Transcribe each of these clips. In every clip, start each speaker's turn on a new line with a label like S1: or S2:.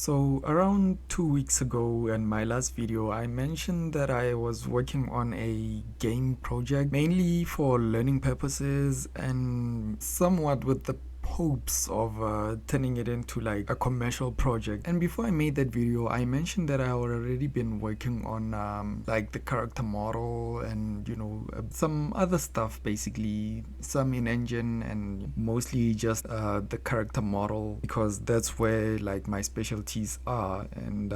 S1: So around 2 weeks ago in my last video, I mentioned that I was working on a game project mainly for learning purposes and somewhat with the hopes of turning it into like a commercial project. And before I made that video, I mentioned that I had already been working on like the character model and some other stuff, basically some in engine and mostly just the character model, because that's where like my specialties are, and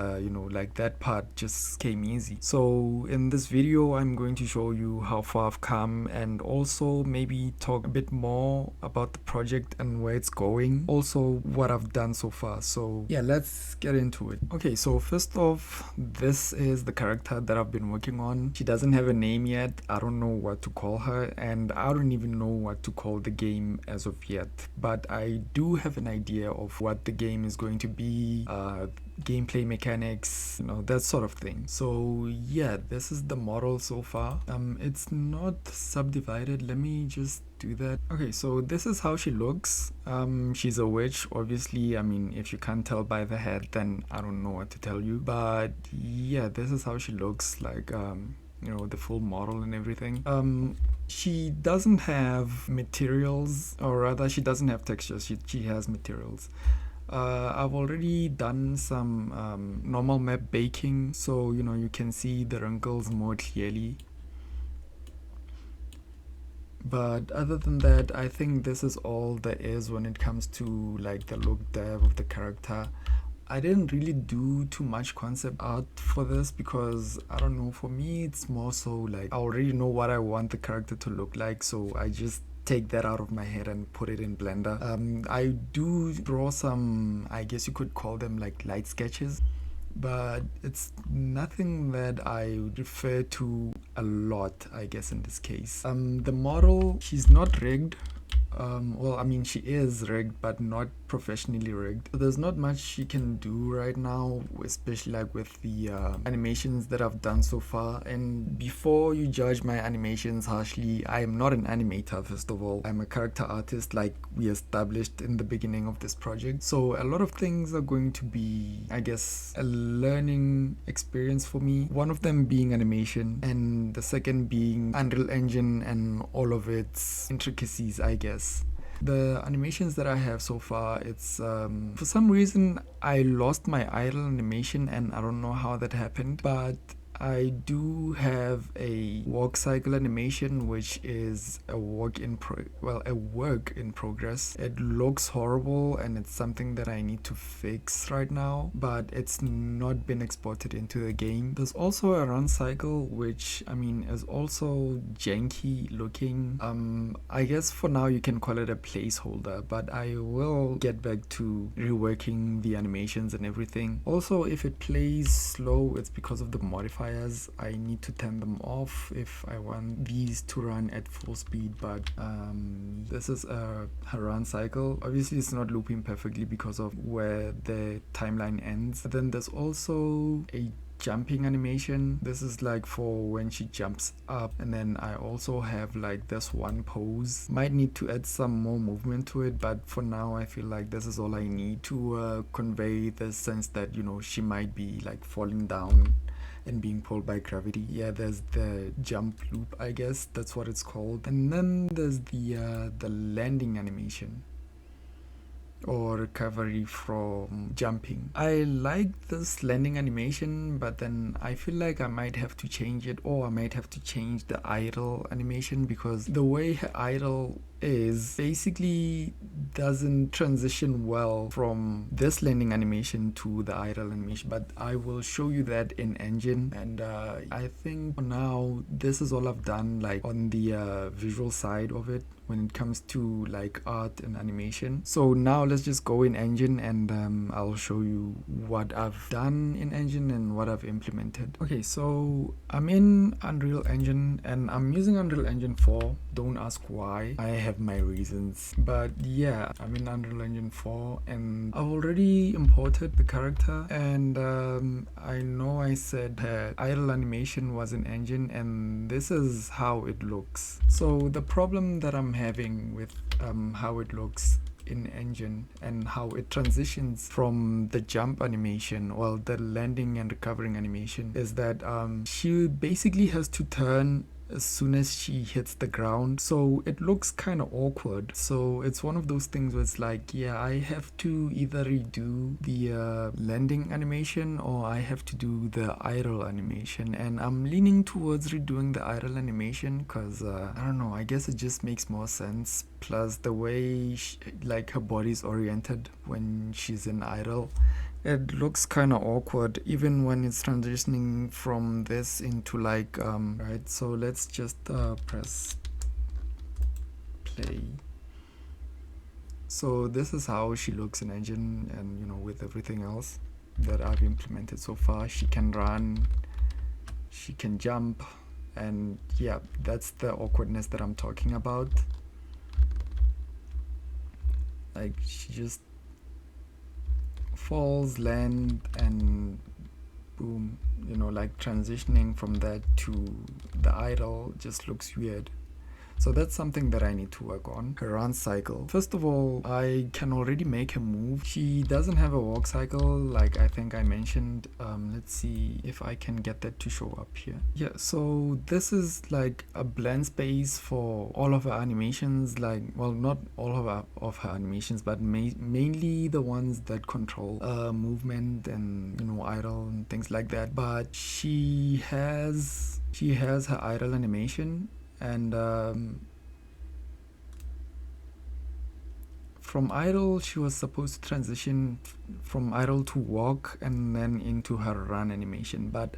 S1: like that part just came easy. So in this video I'm going to show you how far I've come and also maybe talk a bit more about the project and where it's going, also what I've done so far. So yeah, let's get into it. Okay, so first off, this is the character that I've been working on. She doesn't have a name yet. I don't know what to call her, and I don't even know what to call the game as of yet, but I do have an idea of what the game is going to be, gameplay mechanics, that sort of thing. So yeah, this is the model so far. It's not subdivided. Let me just do that. Okay, so this is how she looks. She's a witch, obviously. I mean, if you can't tell by the head, then I don't know what to tell you, but yeah, this is how she looks like. The full model and everything. She doesn't have materials, or rather she doesn't have textures. She has materials. I've already done some normal map baking, so you can see the wrinkles more clearly. But other than that, I think this is all there is when it comes to like the look dev of the character. I didn't really do too much concept art for this because I don't know, for me it's more so like I already know what I want the character to look like, so I just take that out of my head and put it in Blender. I do draw some, I guess you could call them like light sketches, but it's nothing that I would refer to a lot, I guess, in this case. The model, she's not rigged. Well, I mean, she is rigged, but not professionally rigged. So there's not much she can do right now, especially like with the animations that I've done so far. And before you judge my animations harshly, I am not an animator, first of all. I'm a character artist, like we established in the beginning of this project. So a lot of things are going to be, I guess, a learning experience for me. One of them being animation, and the second being Unreal Engine and all of its intricacies, I guess. The animations that I have so far, it's for some reason I lost my idle animation and I don't know how that happened, but I do have a walk cycle animation, which is a work in progress. It looks horrible and it's something that I need to fix right now, but it's not been exported into the game. There's also a run cycle, which I mean is also janky looking. I guess for now you can call it a placeholder, but I will get back to reworking the animations and everything. Also, if it plays slow, it's because of the modifier. I need to turn them off if I want these to run at full speed, but this is a run cycle. Obviously it's not looping perfectly because of where the timeline ends. But then there's also a jumping animation. This is like for when she jumps up, and then I also have like this one pose. Might need to add some more movement to it, but for now I feel like this is all I need to convey the sense that she might be like falling down and being pulled by gravity. Yeah, there's the jump loop, I guess that's what it's called, and then there's the landing animation or recovery from jumping. I like this landing animation, but then I feel like I might have to change it, or I might have to change the idle animation, because the way her idle is basically doesn't transition well from this landing animation to the idle animation, but I will show you that in engine. And I think for now this is all I've done like on the visual side of it when it comes to like art and animation. So now let's just go in engine and I'll show you what I've done in engine and what I've implemented. Okay, so I'm in Unreal Engine and I'm using Unreal Engine 4. Don't ask why, I have my reasons, but yeah, I'm in Unreal Engine 4 and I've already imported the character, and I know I said that idle animation was in engine, and this is how it looks. So the problem that I'm having with how it looks in engine and how it transitions from the jump animation, well, the landing and recovering animation, is that she basically has to turn as soon as she hits the ground, so it looks kind of awkward. So it's one of those things where it's like, yeah, I have to either redo the landing animation or I have to do the idle animation, and I'm leaning towards redoing the idle animation because I don't know, I guess it just makes more sense. Plus the way like her body's oriented when she's in idle, it looks kind of awkward even when it's transitioning from this into like right. So let's just press play. So this is how she looks in engine, and you know, with everything else that I've implemented so far, she can run, she can jump, and yeah, that's the awkwardness that I'm talking about. Like she just falls, land, and boom, you know, like transitioning from that to the idle just looks weird. So that's something that I need to work on. Her run cycle. First of all, I can already make her move. She doesn't have a walk cycle like I think I mentioned. Let's see if I can get that to show up here. Yeah, so this is like a blend space for all of her animations. Like, well, not all of her animations, but mainly the ones that control movement and, you know, idle and things like that. But she has her idle animation, and from idle she was supposed to transition from idle to walk and then into her run animation, but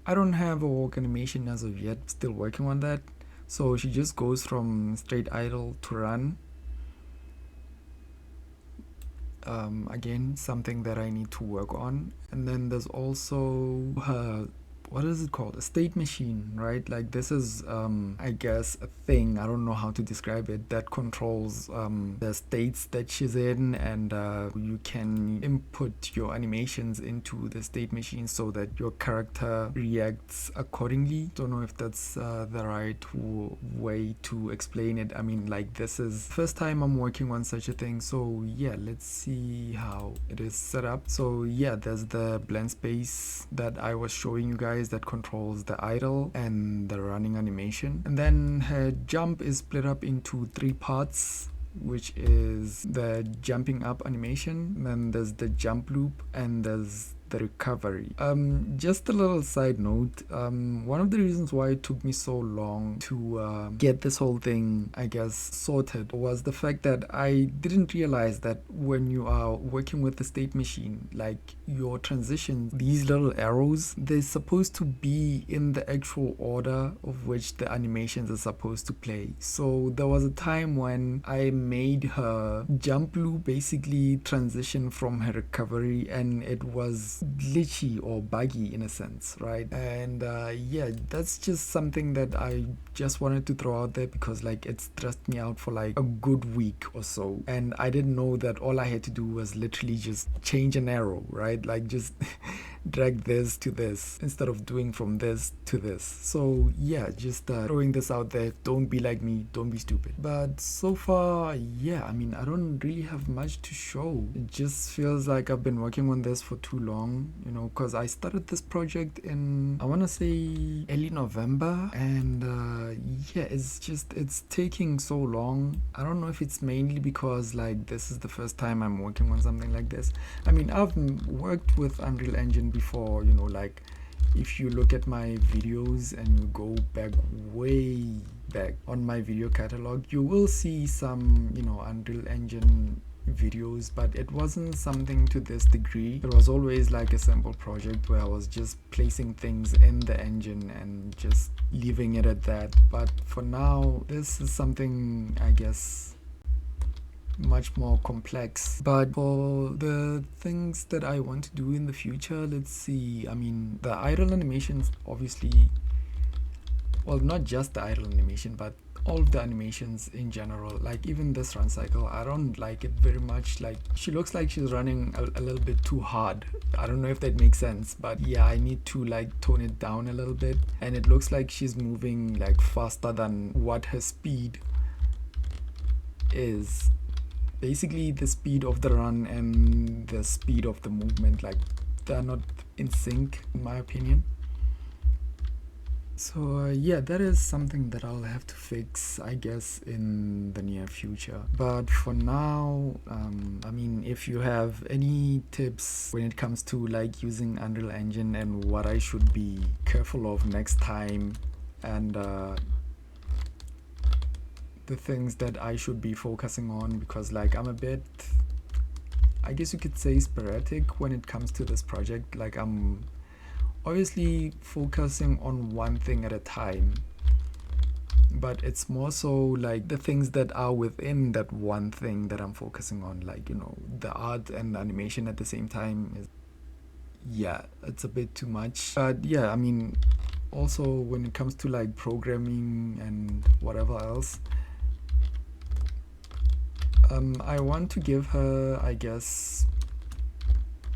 S1: I don't have a walk animation as of yet, still working on that. So she just goes from straight idle to run. Again, something that I need to work on. And then there's also her, what is it called, a state machine, right? Like this is I guess a thing, I don't know how to describe it, that controls the states that she's in, and you can input your animations into the state machine so that your character reacts accordingly. Don't know if that's the right way to explain it. I mean, like, this is first time I'm working on such a thing, so yeah, let's see how it is set up. So yeah, there's the blend space that I was showing you guys that controls the idle and the running animation, and then her jump is split up into 3 parts, which is the jumping up animation, then there's the jump loop, and there's the recovery. Just a little side note, one of the reasons why it took me so long to get this whole thing, I guess, sorted was the fact that I didn't realize that when you are working with the state machine, like your transitions, these little arrows, they're supposed to be in the actual order of which the animations are supposed to play. So there was a time when I made her jump loop basically transition from her recovery, and it was glitchy or buggy in a sense, right? And yeah, that's just something that I just wanted to throw out there because like it stressed me out for like a good week or so, and I didn't know that all I had to do was literally just change an arrow, right? Like just drag this to this instead of doing from this to this. So yeah, just throwing this out there. Don't be like me, don't be stupid. But so far, yeah, I mean, I don't really have much to show. It just feels like I've been working on this for too long, you know, because I started this project in, I want to say, early November, and yeah, it's taking so long. I don't know if it's mainly because like this is the first time I'm working on something like this. I mean, I've worked with Unreal Engine before, you know, like if you look at my videos and you go back way back on my video catalog, you will see some, you know, Unreal Engine videos, but it wasn't something to this degree. It was always like a simple project where I was just placing things in the engine and just leaving it at that. But for now, this is something, I guess, much more complex. But for the things that I want to do in the future, let's see. I mean, the idle animations, obviously, well, not just the idle animation, but all of the animations in general. Like even this run cycle, I don't like it very much. Like she looks like she's running a little bit too hard. I don't know if that makes sense, but yeah, I need to like tone it down a little bit. And it looks like she's moving like faster than what her speed is, basically the speed of the run and the speed of the movement, like they're not in sync in my opinion. So yeah, that is something that I'll have to fix, I guess, in the near future. But for now, I mean, if you have any tips when it comes to like using Unreal Engine and what I should be careful of next time, and the things that I should be focusing on, because like I'm a bit, I guess you could say, sporadic when it comes to this project. Like I'm obviously focusing on one thing at a time, but it's more so like the things that are within that one thing that I'm focusing on, like, you know, the art and animation at the same time is, yeah, it's a bit too much. But yeah, I mean, also when it comes to like programming and whatever else, I want to give her, I guess,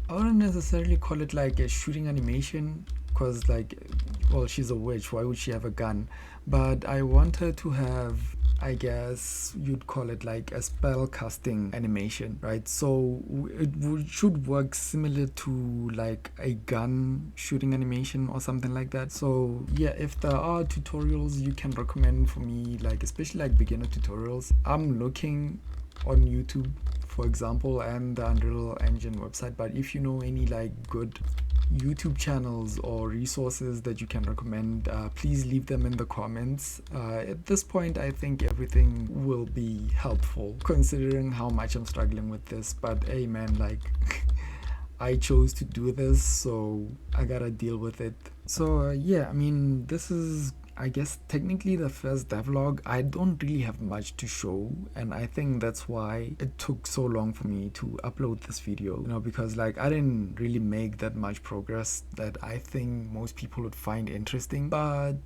S1: I wouldn't necessarily call it like a shooting animation, because like, well, she's a witch, why would she have a gun? But I want her to have, I guess you'd call it like a spell casting animation, right? So should work similar to like a gun shooting animation or something like that. So yeah, if there are tutorials you can recommend for me, like especially like beginner tutorials, I'm looking on YouTube, for example, and the Unreal Engine website. But if you know any like good YouTube channels or resources that you can recommend, please leave them in the comments. At this point, I think everything will be helpful considering how much I'm struggling with this. But hey man, like I chose to do this, so I gotta deal with it. So yeah, I mean, this is, I guess, technically the first devlog. I don't really have much to show, and I think that's why it took so long for me to upload this video, you know, because like I didn't really make that much progress that I think most people would find interesting. But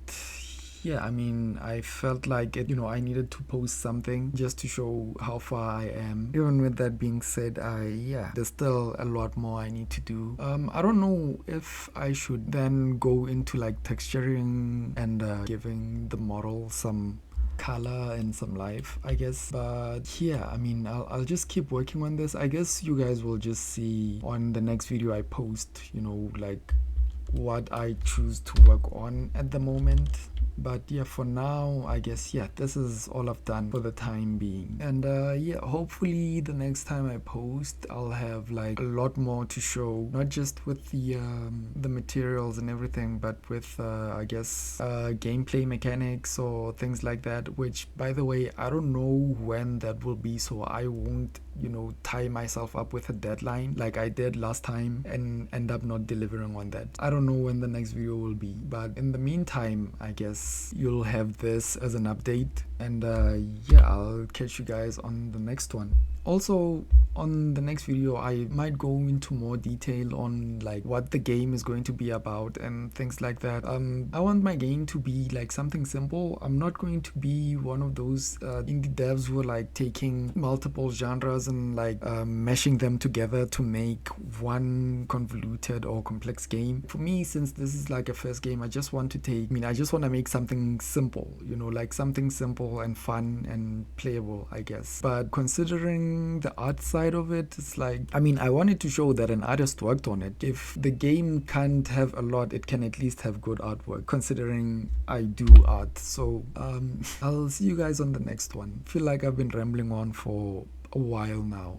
S1: yeah, I mean, I felt like it, you know, I needed to post something just to show how far I am. Even with that being said, yeah, there's still a lot more I need to do. I don't know if I should then go into like texturing and giving the model some color and some life, I guess. But yeah, I mean, I'll just keep working on this. I guess you guys will just see on the next video I post, you know, like what I choose to work on at the moment. But yeah, for now, I guess, yeah, this is all I've done for the time being. And yeah, hopefully the next time I post, I'll have like a lot more to show, not just with the materials and everything, but with I guess gameplay mechanics or things like that, which, by the way, I don't know when that will be, so I won't, you know, tie myself up with a deadline like I did last time and end up not delivering on that. I don't know when the next video will be, but in the meantime, I guess you'll have this as an update. And yeah, I'll catch you guys on the next one. Also, on the next video, I might go into more detail on like what the game is going to be about and things like that. I want my game to be like something simple. I'm not going to be one of those indie devs who are like taking multiple genres and like meshing them together to make one convoluted or complex game. For me, since this is like a first game, I just want to make something simple, you know, like something simple and fun and playable, I guess. But considering the art side of it, it's like, I mean, I wanted to show that an artist worked on it. If the game can't have a lot, it can at least have good artwork, considering I do art. So I'll see you guys on the next one. I feel like I've been rambling on for a while now.